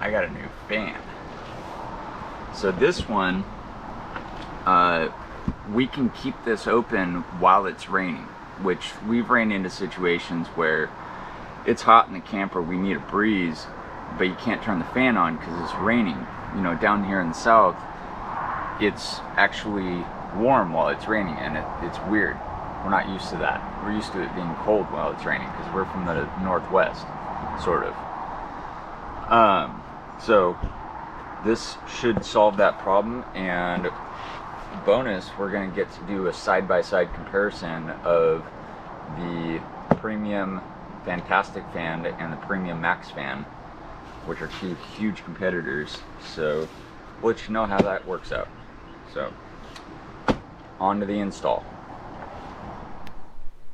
I got a new fan. So this one, we can keep this open while it's raining, which we've ran into situations where it's hot in the camper, we need a breeze, but you can't turn the fan on because it's raining. You know, down here in the south, it's actually warm while it's raining, and it's weird. We're not used to that. We're used to it being cold while it's raining because we're from the northwest, sort of. So this should solve that problem, and bonus, we're going to get to do a side-by-side comparison of the premium Fantastic Fan and the premium MaxxFan, which are two huge competitors. So we'll let you know how that works out. So on to the install.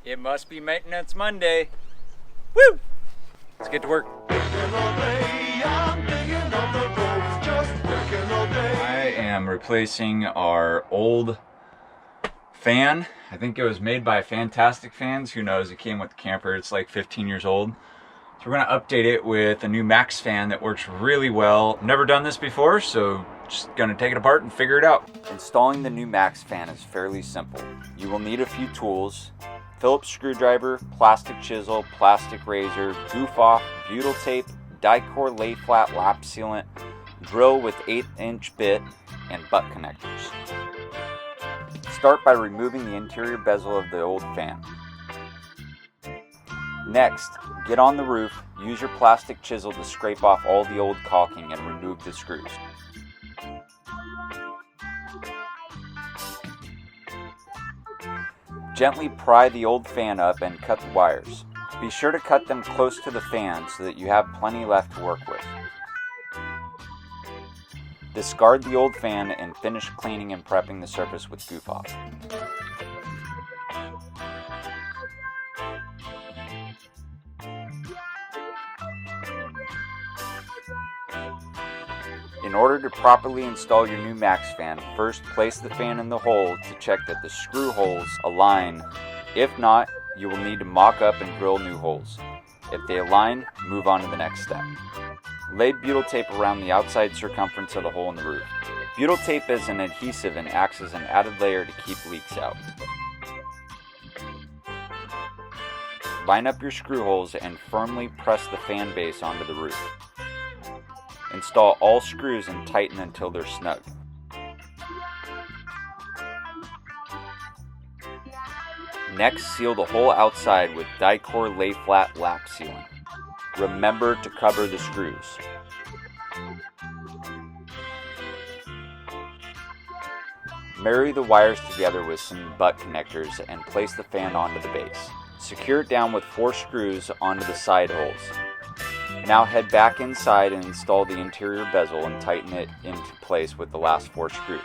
It must be Maintenance Monday. Woo! Let's get to work. I am replacing our old fan. I think it was made by Fantastic Fans. Who knows? It came with the camper. It's like 15 years old. So we're going to update it with a new MaxxFan that works really well. Never done this before, so just going to take it apart and figure it out. Installing the new MaxxFan is fairly simple. You will need a few tools: Phillips screwdriver, plastic chisel, plastic razor, goof-off, butyl tape, die-core lay-flat lap sealant, drill with 1/8" bit, and butt connectors. Start by removing the interior bezel of the old fan. Next, get on the roof, use your plastic chisel to scrape off all the old caulking and remove the screws. Gently pry the old fan up and cut the wires. Be sure to cut them close to the fan so that you have plenty left to work with. Discard the old fan and finish cleaning and prepping the surface with goof-off. In order to properly install your new MaxxFan, first place the fan in the hole to check that the screw holes align. If not, you will need to mock up and drill new holes. If they align, move on to the next step. Lay butyl tape around the outside circumference of the hole in the roof. Butyl tape is an adhesive and acts as an added layer to keep leaks out. Line up your screw holes and firmly press the fan base onto the roof. Install all screws and tighten until they're snug. Next, seal the whole outside with die-core lay-flat lap sealant. Remember to cover the screws. Marry the wires together with some butt connectors and place the fan onto the base. Secure it down with 4 screws onto the side holes. Now head back inside and install the interior bezel and tighten it into place with the last 4 screws.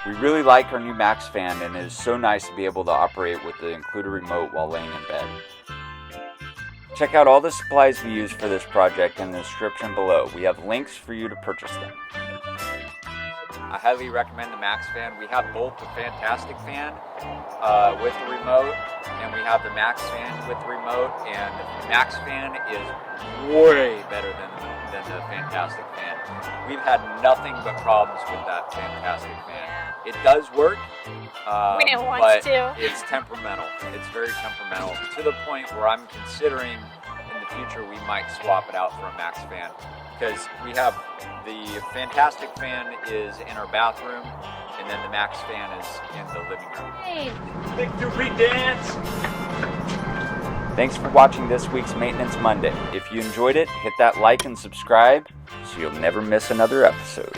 We really like our new MaxxFan, and it is so nice to be able to operate with the included remote while laying in bed. Check out all the supplies we use for this project in the description below. We have links for you to purchase them. I highly recommend the MaxxFan. We have both the Fantastic Fan with the remote, and we have the MaxxFan with the remote, and the MaxxFan is way better than the Fantastic Fan. We've had nothing but problems with that Fantastic Fan. It does work, when it wants but to. it's temperamental. It's very temperamental, to the point where I'm considering in the future we might swap it out for a MaxxFan, because we have the Fantastic Fan is in our bathroom, and then the MaxxFan is in the living room. Hey. Victory dance! Thanks for watching this week's Maintenance Monday. If you enjoyed it, hit that like and subscribe so you'll never miss another episode.